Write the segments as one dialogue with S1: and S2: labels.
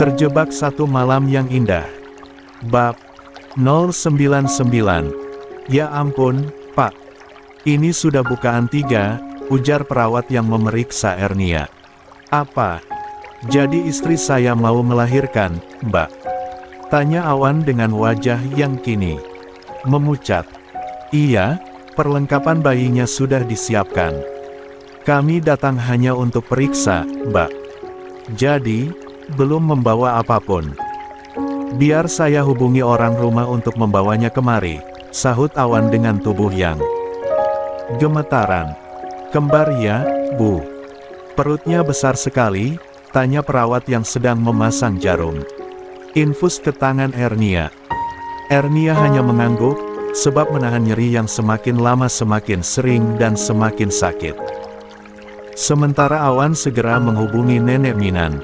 S1: Terjebak satu malam yang indah. Bab 099. Ya ampun, Pak. Ini sudah bukaan 3, ujar perawat yang memeriksa Ernia. Apa? Jadi istri saya mau melahirkan, Mbak? Tanya Awan dengan wajah yang kini memucat. Iya, perlengkapan bayinya sudah disiapkan. Kami datang hanya untuk periksa, Mbak. Jadi, belum membawa apapun. Biar saya hubungi orang rumah untuk membawanya kemari, sahut Awan dengan tubuh yang gemetaran. Kembar ya, Bu? Perutnya besar sekali, tanya perawat yang sedang memasang jarum infus ke tangan Ernia. Ernia hanya mengangguk, sebab menahan nyeri yang semakin lama semakin sering dan semakin sakit. Sementara Awan segera menghubungi Nenek Minan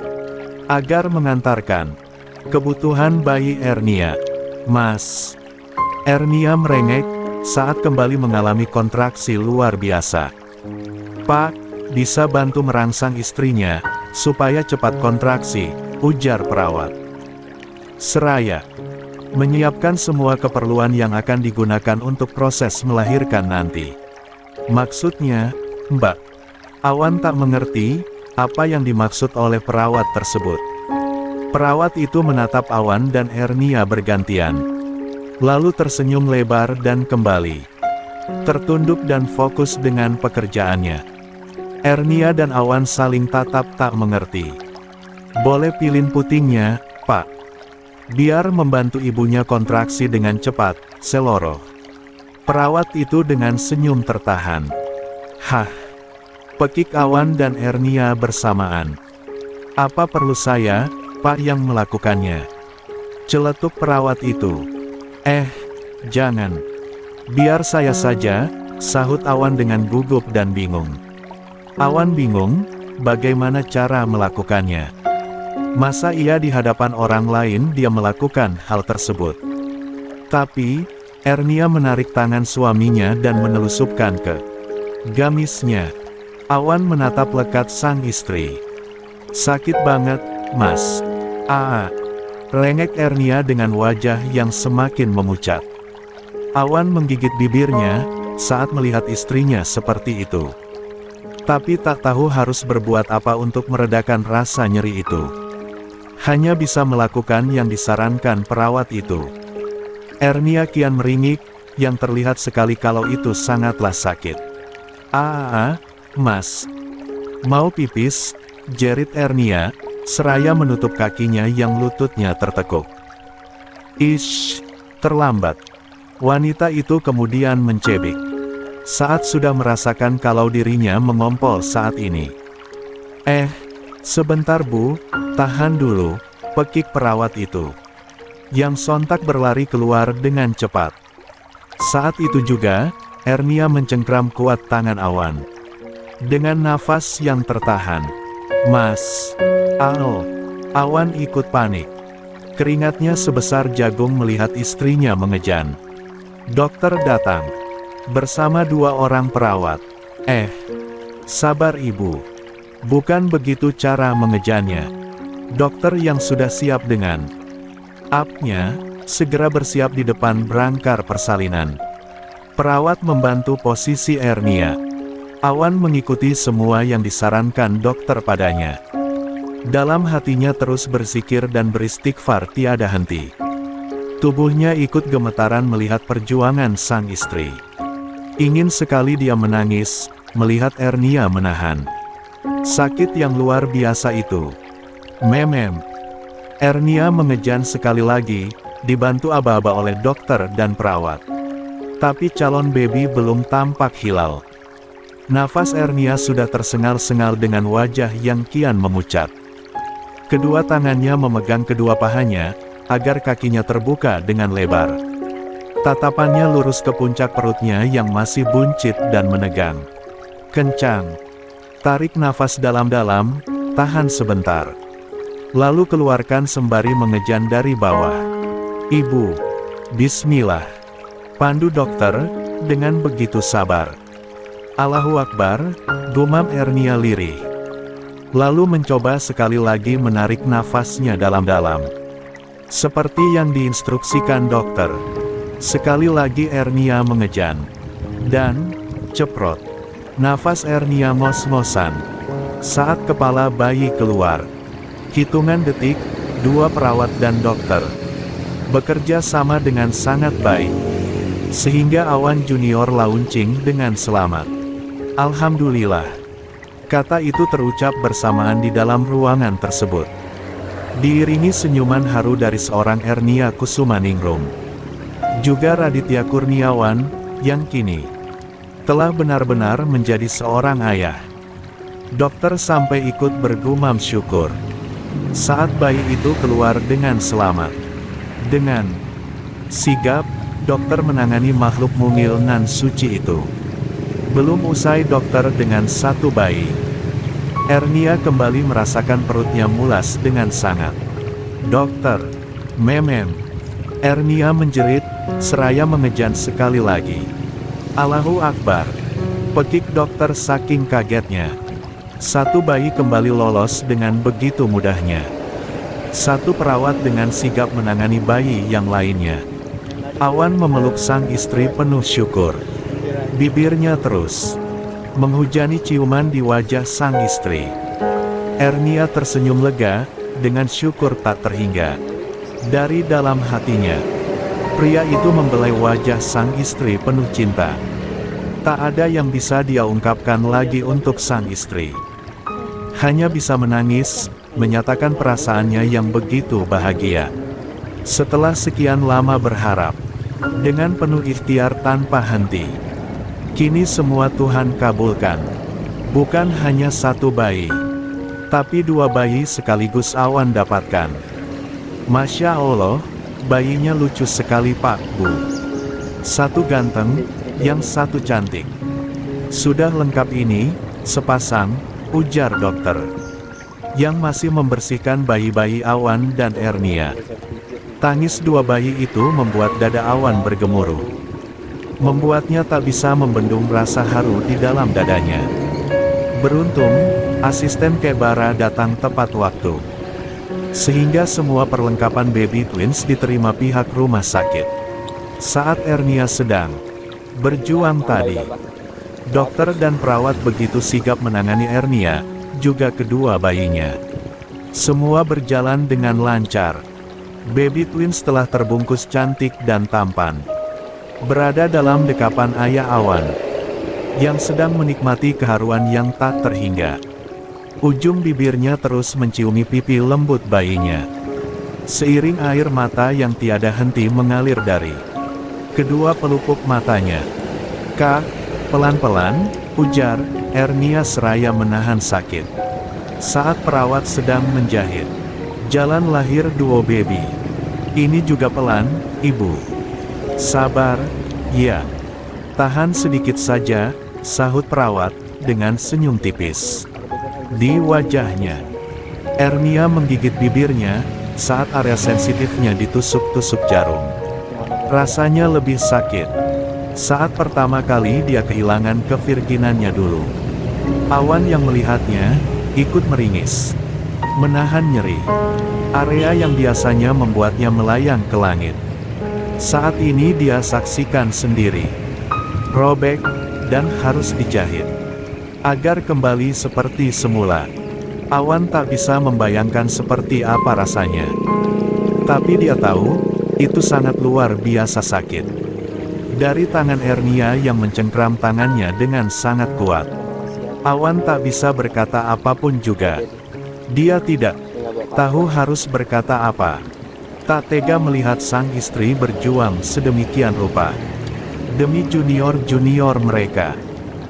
S1: agar mengantarkan kebutuhan bayi Ernia. Mas. Ernia merengek saat kembali mengalami kontraksi luar biasa. Pak, bisa bantu merangsang istrinya supaya cepat kontraksi, ujar perawat. Seraya menyiapkan semua keperluan yang akan digunakan untuk proses melahirkan nanti. Maksudnya, Mbak? Awan tak mengerti apa yang dimaksud oleh perawat tersebut. Perawat itu menatap Awan dan Ernia bergantian, lalu tersenyum lebar dan kembali tertunduk dan fokus dengan pekerjaannya. Ernia dan Awan saling tatap tak mengerti. Boleh pilih putingnya, Pak? Biar membantu ibunya kontraksi dengan cepat, seloroh. Perawat itu dengan senyum tertahan. Hah? Pekik Awan dan Ernia bersamaan. Apa perlu saya, Pak, yang melakukannya? Celetuk perawat itu. Jangan. Biar saya saja, sahut Awan dengan gugup dan bingung. Awan bingung, bagaimana cara melakukannya. Masa iya di hadapan orang lain dia melakukan hal tersebut? Tapi, Ernia menarik tangan suaminya dan menelusupkan ke gamisnya. Awan menatap lekat sang istri. Sakit banget, Mas. Rengek Ernia dengan wajah yang semakin memucat. Awan menggigit bibirnya saat melihat istrinya seperti itu. Tapi tak tahu harus berbuat apa untuk meredakan rasa nyeri itu. Hanya bisa melakukan yang disarankan perawat itu. Ernia kian meringik, yang terlihat sekali kalau itu sangatlah sakit. Mas. Mau pipis? Jerit Ernia, seraya menutup kakinya yang lututnya tertekuk. Terlambat. Wanita itu kemudian mencebik. Saat sudah merasakan kalau dirinya mengompol saat ini. Sebentar Bu, tahan dulu, pekik perawat itu. Yang sontak berlari keluar dengan cepat. Saat itu juga, Ernia mencengkram kuat tangan Awan. Dengan nafas yang tertahan. Mas. Awan ikut panik. Keringatnya sebesar jagung melihat istrinya mengejan. Dokter datang. Bersama 2 orang perawat. Sabar Ibu. Bukan begitu cara mengejannya. Dokter yang sudah siap dengan apnya, segera bersiap di depan brangkar persalinan. Perawat membantu posisi Ernia. Awan mengikuti semua yang disarankan dokter padanya. Dalam hatinya terus berzikir dan beristighfar tiada henti. Tubuhnya ikut gemetaran melihat perjuangan sang istri. Ingin sekali dia menangis, melihat Ernia menahan sakit yang luar biasa itu. Ernia mengejan sekali lagi, dibantu aba-aba oleh dokter dan perawat. Tapi calon baby belum tampak hilal. Nafas Ernia sudah tersengal-sengal dengan wajah yang kian memucat. Kedua tangannya memegang kedua pahanya, agar kakinya terbuka dengan lebar. Tatapannya lurus ke puncak perutnya yang masih buncit dan menegang. Kencang. Tarik nafas dalam-dalam, tahan sebentar. Lalu keluarkan sembari mengejan dari bawah. Ibu. Bismillah. Pandu dokter, dengan begitu sabar. Allahu Akbar, gumam Ernia lirih. Lalu mencoba sekali lagi menarik nafasnya dalam-dalam. Seperti yang diinstruksikan dokter. Sekali lagi Ernia mengejan. Dan, ceprot. Nafas Ernia ngos-ngosan. Saat kepala bayi keluar. Hitungan detik, dua perawat dan dokter bekerja sama dengan sangat baik. Sehingga Awan Junior launching dengan selamat. Alhamdulillah. Kata itu terucap bersamaan di dalam ruangan tersebut. Diiringi senyuman haru dari seorang Ernia Kusumaningrum. Juga Raditya Kurniawan, yang kini telah benar-benar menjadi seorang ayah. Dokter sampai ikut bergumam syukur. Saat bayi itu keluar dengan selamat. Dengan sigap, dokter menangani makhluk mungil nan suci itu. Belum usai dokter dengan satu bayi. Ernia kembali merasakan perutnya mulas dengan sangat. Dokter, memem. Ernia menjerit, seraya mengejan sekali lagi. Allahu Akbar. Pekik dokter saking kagetnya. Satu bayi kembali lolos dengan begitu mudahnya. Satu perawat dengan sigap menangani bayi yang lainnya. Awan memeluk sang istri penuh syukur. Bibirnya terus menghujani ciuman di wajah sang istri. Ernia tersenyum lega, dengan syukur tak terhingga. Dari dalam hatinya, pria itu membelai wajah sang istri penuh cinta. Tak ada yang bisa dia ungkapkan lagi untuk sang istri. Hanya bisa menangis, menyatakan perasaannya yang begitu bahagia. Setelah sekian lama berharap, dengan penuh ikhtiar tanpa henti. Kini semua Tuhan kabulkan. Bukan hanya satu bayi, tapi dua bayi sekaligus Awan dapatkan. Masya Allah, bayinya lucu sekali Pak Bu. Satu ganteng, yang satu cantik. Sudah lengkap ini, sepasang, ujar dokter. Yang masih membersihkan bayi-bayi Awan dan Ernia. Tangis dua bayi itu membuat dada Awan bergemuruh. Membuatnya tak bisa membendung rasa haru di dalam dadanya. Beruntung, asisten Kebara datang tepat waktu. Sehingga semua perlengkapan baby twins diterima pihak rumah sakit. Saat Ernia sedang berjuang tadi, dokter dan perawat begitu sigap menangani Ernia, juga kedua bayinya. Semua berjalan dengan lancar. Baby twins telah terbungkus cantik dan tampan. Berada dalam dekapan ayah Awan, yang sedang menikmati keharuan yang tak terhingga. Ujung bibirnya terus menciumi pipi lembut bayinya. Seiring air mata yang tiada henti mengalir dari kedua pelupuk matanya. Kak, pelan-pelan, ujar Ernia seraya menahan sakit. Saat perawat sedang menjahit jalan lahir duo baby. Ini juga pelan, Ibu. Sabar, ya. Tahan sedikit saja, sahut perawat, dengan senyum tipis. Di wajahnya, Ernia menggigit bibirnya, saat area sensitifnya ditusuk-tusuk jarum. Rasanya lebih sakit. Saat pertama kali dia kehilangan kevirginannya dulu. Awan yang melihatnya, ikut meringis. Menahan nyeri. Area yang biasanya membuatnya melayang ke langit. Saat ini dia saksikan sendiri. Robek, dan harus dijahit. Agar kembali seperti semula. Awan tak bisa membayangkan seperti apa rasanya. Tapi dia tahu, itu sangat luar biasa sakit. Dari tangan Ernia yang mencengkram tangannya dengan sangat kuat. Awan tak bisa berkata apapun juga. Dia tidak tahu harus berkata apa. Tak tega melihat sang istri berjuang sedemikian rupa. Demi junior-junior mereka.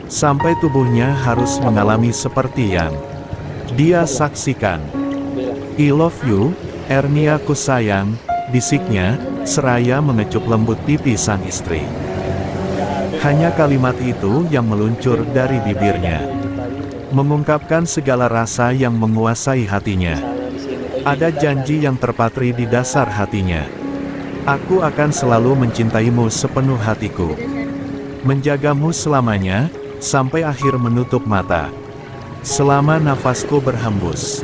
S1: Sampai tubuhnya harus mengalami seperti yang dia saksikan. I love you, Ernia ku sayang, bisiknya, seraya mengecup lembut pipi sang istri. Hanya kalimat itu yang meluncur dari bibirnya. Mengungkapkan segala rasa yang menguasai hatinya. Ada janji yang terpatri di dasar hatinya. Aku akan selalu mencintaimu sepenuh hatiku. Menjagamu selamanya, sampai akhir menutup mata. selama nafasku berhembus.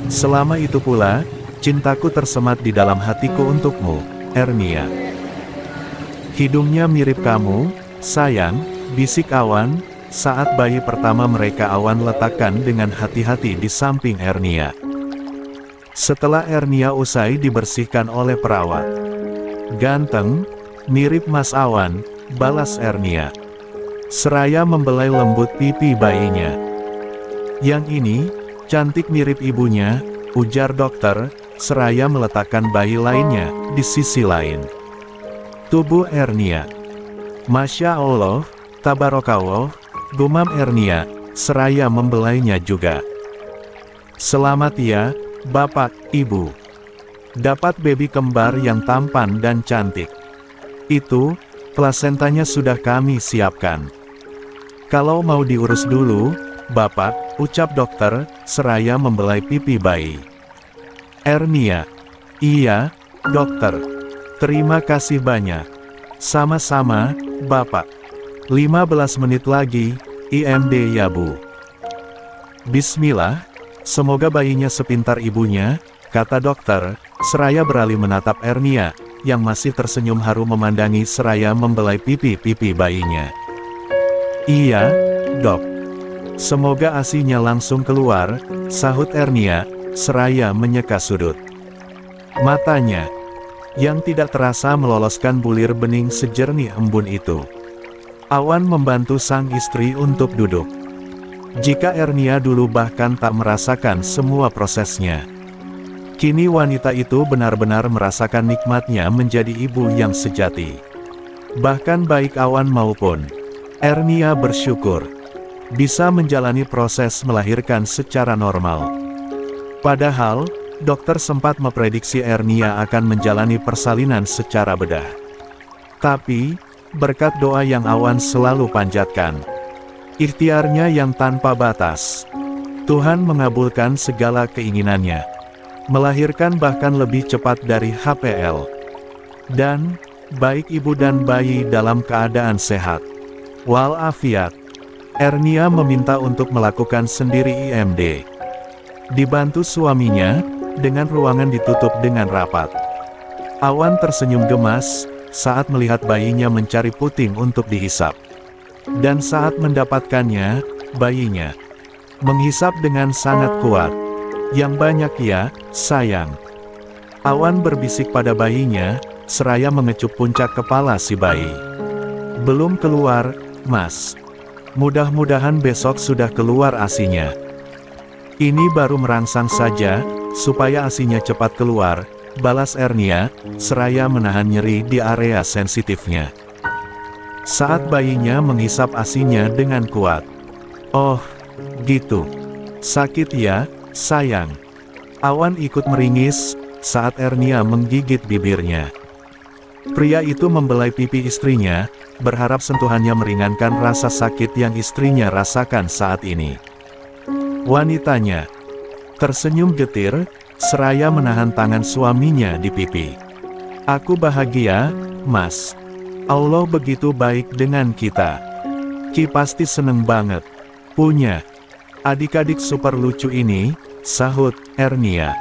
S1: Selama itu pula, cintaku tersemat di dalam hatiku untukmu, Ernia. Hidungnya mirip kamu, sayang, bisik Awan, saat bayi pertama mereka Awan letakkan dengan hati-hati di samping Ernia. Setelah Ernia usai dibersihkan oleh perawat. Ganteng, mirip Mas Awan, balas Ernia. Seraya membelai lembut pipi bayinya. Yang ini, cantik mirip ibunya, ujar dokter, seraya meletakkan bayi lainnya di sisi lain tubuh Ernia. Masya Allah, tabarakallah, gumam Ernia, seraya membelainya juga. Selamat ya, Bapak, Ibu. Dapat baby kembar yang tampan dan cantik. Itu, plasentanya sudah kami siapkan. Kalau mau diurus dulu, Bapak, ucap dokter, seraya membelai pipi bayi. Ernia. Iya, dokter. Terima kasih banyak. Sama-sama, Bapak. 15 menit lagi, IMD ya Bu. Bismillah, semoga bayinya sepintar ibunya, kata dokter, seraya beralih menatap Ernia, yang masih tersenyum haru memandangi seraya membelai pipi-pipi bayinya. Iya, Dok. Semoga ASINya langsung keluar, sahut Ernia, seraya menyeka sudut matanya, yang tidak terasa meloloskan bulir bening sejernih embun itu. Awan membantu sang istri untuk duduk. Jika Ernia dulu bahkan tak merasakan semua prosesnya, kini wanita itu benar-benar merasakan nikmatnya menjadi ibu yang sejati. Bahkan baik Awan maupun Ernia bersyukur bisa menjalani proses melahirkan secara normal. Padahal, dokter sempat memprediksi Ernia akan menjalani persalinan secara bedah. Tapi, berkat doa yang Awan selalu panjatkan, ikhtiarnya yang tanpa batas, Tuhan mengabulkan segala keinginannya, melahirkan bahkan lebih cepat dari HPL. Dan, baik ibu dan bayi dalam keadaan sehat walafiat. Ernia meminta untuk melakukan sendiri IMD. Dibantu suaminya, dengan ruangan ditutup dengan rapat. Awan tersenyum gemas, saat melihat bayinya mencari puting untuk dihisap. Dan saat mendapatkannya, bayinya menghisap dengan sangat kuat. Yang banyak ya, sayang. Awan berbisik pada bayinya, seraya mengecup puncak kepala si bayi. Belum keluar, Mas. Mudah-mudahan besok sudah keluar ASINya. Ini baru merangsang saja, supaya ASINya cepat keluar, balas Ernia, seraya menahan nyeri di area sensitifnya. Saat bayinya menghisap ASINya dengan kuat. Oh, gitu. Sakit ya, sayang. Awan ikut meringis, saat Ernia menggigit bibirnya. Pria itu membelai pipi istrinya, berharap sentuhannya meringankan rasa sakit yang istrinya rasakan saat ini. Wanitanya tersenyum getir, seraya menahan tangan suaminya di pipi. Aku bahagia, Mas. Allah begitu baik dengan kita. Ki pasti seneng banget punya adik-adik super lucu ini, sahut Ernia.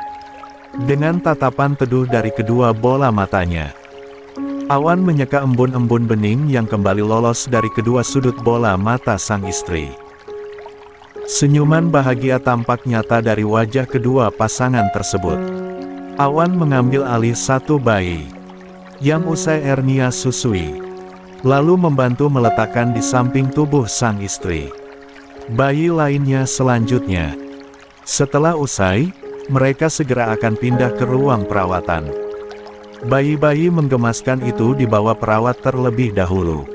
S1: Dengan tatapan teduh dari kedua bola matanya. Awan menyeka embun-embun bening yang kembali lolos dari kedua sudut bola mata sang istri. Senyuman bahagia tampak nyata dari wajah kedua pasangan tersebut. Awan mengambil alih satu bayi, yang usai Ernia susui, lalu membantu meletakkan di samping tubuh sang istri. Bayi lainnya selanjutnya. Setelah usai, mereka segera akan pindah ke ruang perawatan. Bayi-bayi menggemaskan itu dibawa perawat terlebih dahulu.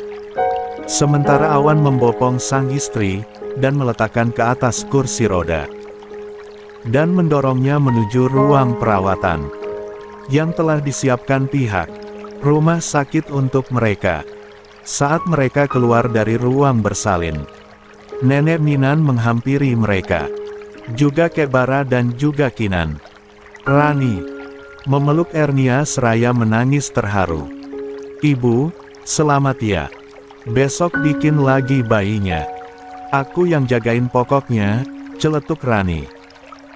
S1: Sementara Awan membopong sang istri, dan meletakkan ke atas kursi roda. Dan mendorongnya menuju ruang perawatan, yang telah disiapkan pihak rumah sakit untuk mereka. Saat mereka keluar dari ruang bersalin, Nenek Minan menghampiri mereka. Juga Kebara dan juga Kinan. Rani memeluk Ernia seraya menangis terharu. Ibu, selamat ya. Besok bikin lagi bayinya. Aku yang jagain pokoknya, celetuk Rani.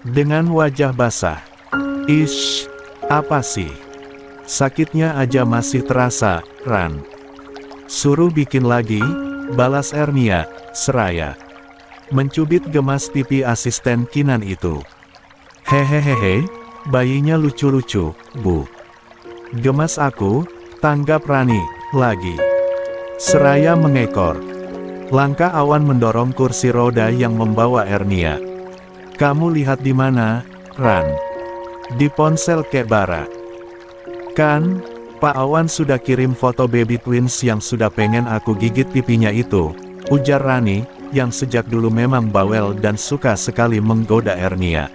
S1: Dengan wajah basah. Ish, apa sih? Sakitnya aja masih terasa, Ran. Suruh bikin lagi, balas Ernia, seraya. Mencubit gemas pipi asisten Kinan itu. Hehehehe, bayinya lucu-lucu, Bu. Gemas aku, tanggap Rani, lagi. Seraya mengekor. Langkah Awan mendorong kursi roda yang membawa Ernia. Kamu lihat di mana, Ran? Di ponsel Kebara. Kan, Pak Awan sudah kirim foto baby twins yang sudah pengen aku gigit pipinya itu, ujar Rani, yang sejak dulu memang bawel dan suka sekali menggoda Ernia.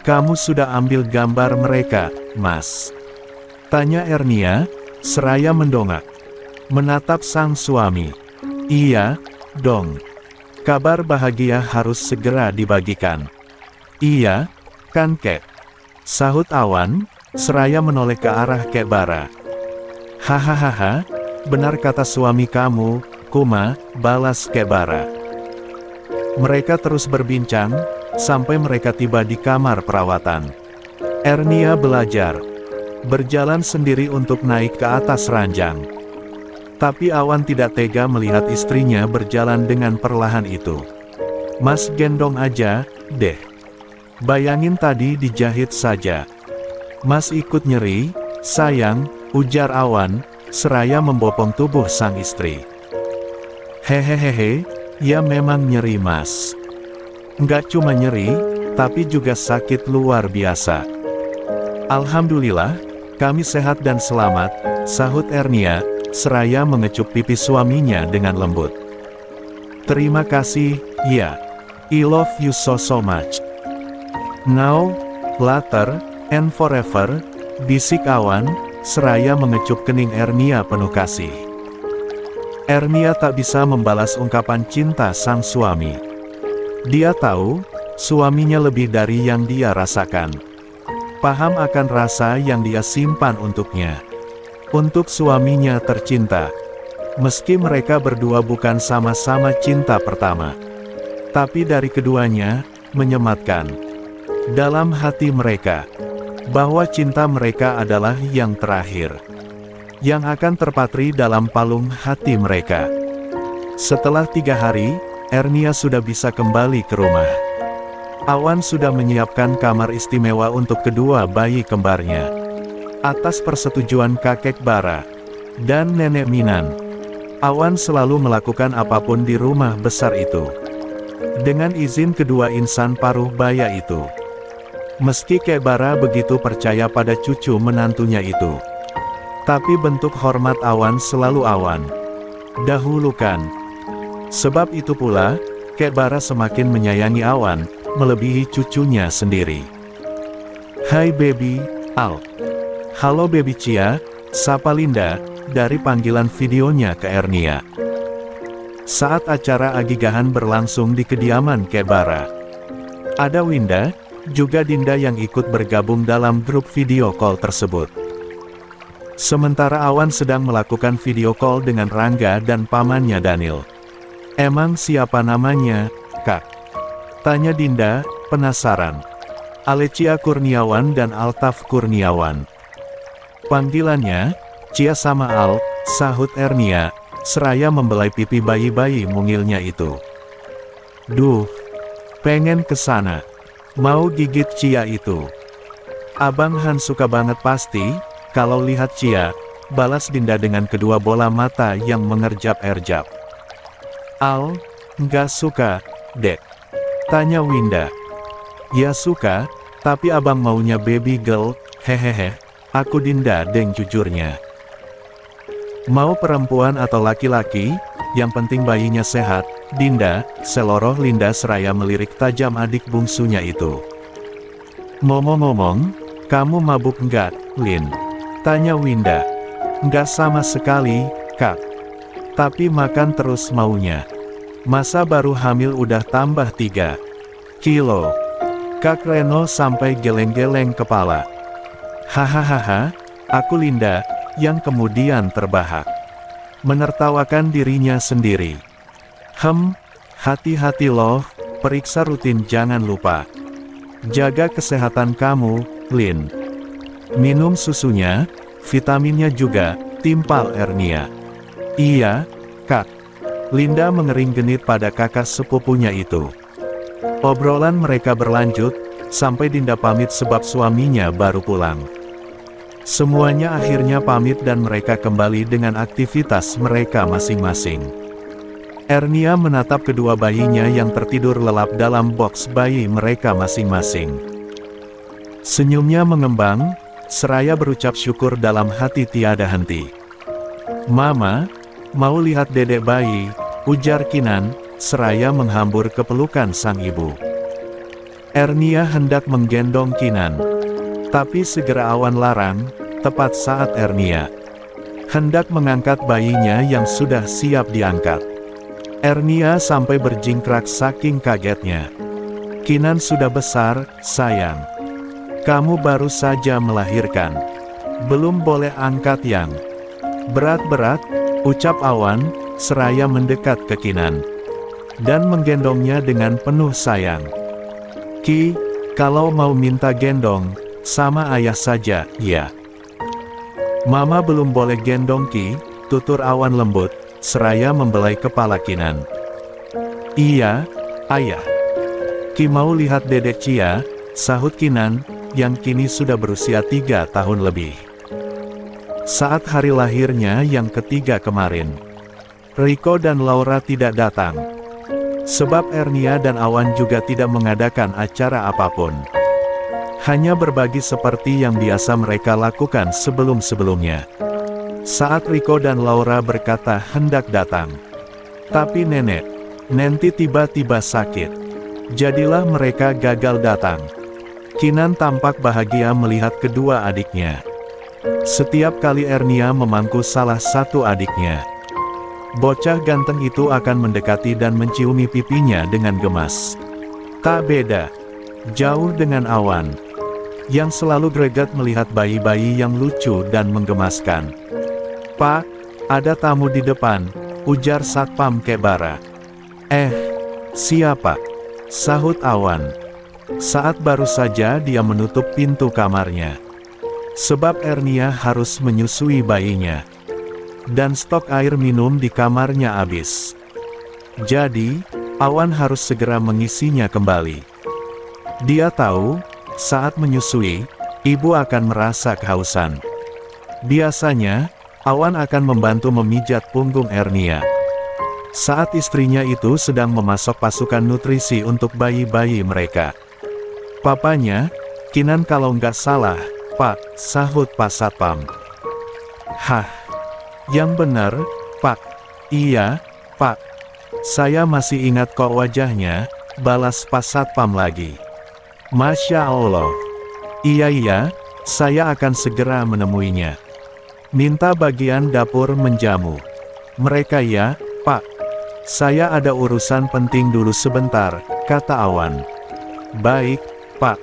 S1: Kamu sudah ambil gambar mereka, Mas? Tanya Ernia, seraya mendongak. Menatap sang suami. Iya, dong. Kabar bahagia harus segera dibagikan. Iya, kan Kek? Sahut Awan, seraya menoleh ke arah Kebara. Hahaha, benar kata suami kamu, Kuma, balas Kebara. Mereka terus berbincang, sampai mereka tiba di kamar perawatan. Ernia belajar. Berjalan sendiri untuk naik ke atas ranjang. Tapi Awan tidak tega melihat istrinya berjalan dengan perlahan itu. Mas gendong aja, deh. Bayangin tadi dijahit saja. Mas ikut nyeri, sayang, ujar Awan, seraya membopong tubuh sang istri. Hehehehe, ya memang nyeri Mas. Nggak cuma nyeri, tapi juga sakit luar biasa. Alhamdulillah, kami sehat dan selamat, sahut Ernia, seraya mengecup pipi suaminya dengan lembut. Terima kasih, ya. I love you so much. Now, later, and forever, bisik Awan, seraya mengecup kening Ernia penuh kasih. Ernia tak bisa membalas ungkapan cinta sang suami. Dia tahu, suaminya lebih dari yang dia rasakan. Paham akan rasa yang dia simpan untuknya. Untuk suaminya tercinta. Meski mereka berdua bukan sama-sama cinta pertama. Tapi dari keduanya, menyematkan. Dalam hati mereka. Bahwa cinta mereka adalah yang terakhir. Yang akan terpatri dalam palung hati mereka. Setelah 3 hari, Ernia sudah bisa kembali ke rumah. Awan sudah menyiapkan kamar istimewa untuk kedua bayi kembarnya. Atas persetujuan kakek Bara dan nenek Minan, Awan selalu melakukan apapun di rumah besar itu. Dengan izin kedua insan paruh baya itu. Meski Kek Bara begitu percaya pada cucu menantunya itu. Tapi bentuk hormat Awan selalu Awan dahulukan. Sebab itu pula, Kek Bara semakin menyayangi Awan, melebihi cucunya sendiri. Hai baby, Al. Halo baby Cia, sapa Linda, dari panggilan videonya ke Ernia. Saat acara agigahan berlangsung di kediaman Kebara. Ada Winda, juga Dinda yang ikut bergabung dalam grup video call tersebut. Sementara Awan sedang melakukan video call dengan Rangga dan pamannya Daniel. Emang siapa namanya, Kak? Tanya Dinda, penasaran. Alecia Kurniawan dan Altaf Kurniawan. Panggilannya, Cia sama Al, sahut Ernia, seraya membelai pipi bayi-bayi mungilnya itu. Duh, pengen kesana. Mau gigit Cia itu. Abang Han suka banget pasti, kalau lihat Cia, balas Dinda dengan kedua bola mata yang mengerjap-erjap. Al, nggak suka, Dek. Tanya Winda. Ya suka, tapi abang maunya baby girl, hehehe. Aku Dinda deng jujurnya. Mau perempuan atau laki-laki, yang penting bayinya sehat, Dinda, seloroh Linda seraya melirik tajam adik bungsunya itu. Ngomong-ngomong, kamu mabuk nggak, Lin? Tanya Winda. Nggak sama sekali, Kak. Tapi makan terus maunya. Masa baru hamil udah tambah 3 kilo. Kak Reno sampai geleng-geleng kepala. Hahaha, aku Linda, yang kemudian terbahak. Menertawakan dirinya sendiri. Hati-hati loh, Periksa rutin jangan lupa. Jaga kesehatan kamu, Lin. Minum susunya, vitaminnya juga, timpal Ernia. Iya, Kak. Linda mengering genit pada kakak sepupunya itu. Obrolan mereka berlanjut, sampai Dinda pamit sebab suaminya baru pulang. Semuanya akhirnya pamit dan mereka kembali dengan aktivitas mereka masing-masing. Ernia menatap kedua bayinya yang tertidur lelap dalam boks bayi mereka masing-masing. Senyumnya mengembang, seraya berucap syukur dalam hati tiada henti. "Mama, mau lihat dedek bayi," ujar Kinan, seraya menghambur ke pelukan sang ibu. Ernia hendak menggendong Kinan. Tapi segera Awan larang, tepat saat Ernia hendak mengangkat bayinya yang sudah siap diangkat. Ernia sampai berjingkrak saking kagetnya. "Kinan sudah besar, sayang. Kamu baru saja melahirkan. Belum boleh angkat yang berat-berat," ucap Awan, seraya mendekat ke Kinan dan menggendongnya dengan penuh sayang. "Ki, kalau mau minta gendong, sama ayah saja, ya." "Mama belum boleh gendong Ki," tutur Awan lembut, seraya membelai kepala Kinan. "Iya, ayah. Ki mau lihat dedek Cia," sahut Kinan, yang kini sudah berusia 3 tahun lebih. Saat hari lahirnya yang ketiga kemarin, Riko dan Laura tidak datang. Sebab Ernia dan Awan juga tidak mengadakan acara apapun. Hanya berbagi seperti yang biasa mereka lakukan sebelum-sebelumnya. Saat Riko dan Laura berkata hendak datang, tapi nenek, Nanti tiba-tiba sakit. Jadilah mereka gagal datang. Kinan tampak bahagia melihat kedua adiknya. Setiap kali Ernia memangku salah satu adiknya, bocah ganteng itu akan mendekati dan menciumi pipinya dengan gemas. Tak beda jauh dengan Awan, yang selalu greget melihat bayi-bayi yang lucu dan menggemaskan. "Pak, ada tamu di depan," ujar Satpam Kebara. Siapa?" sahut Awan. Saat baru saja dia menutup pintu kamarnya. Sebab Ernia harus menyusui bayinya. Dan stok air minum di kamarnya habis. Jadi, Awan harus segera mengisinya kembali. Dia tahu, saat menyusui, ibu akan merasa kehausan. Biasanya, Awan akan membantu memijat punggung Ernia. Saat istrinya itu sedang memasok pasukan nutrisi untuk bayi-bayi mereka. "Papanya, Kinan kalau nggak salah, Pak," sahut Pak Satpam. "Hah? Yang benar, Pak." "Iya, Pak. Saya masih ingat kok wajahnya," balas Pak Satpam lagi. "Masya Allah. Iya, saya akan segera menemuinya. Minta bagian dapur menjamu." "Mereka ya, Pak. Saya ada urusan penting dulu sebentar," kata Awan. "Baik, Pak."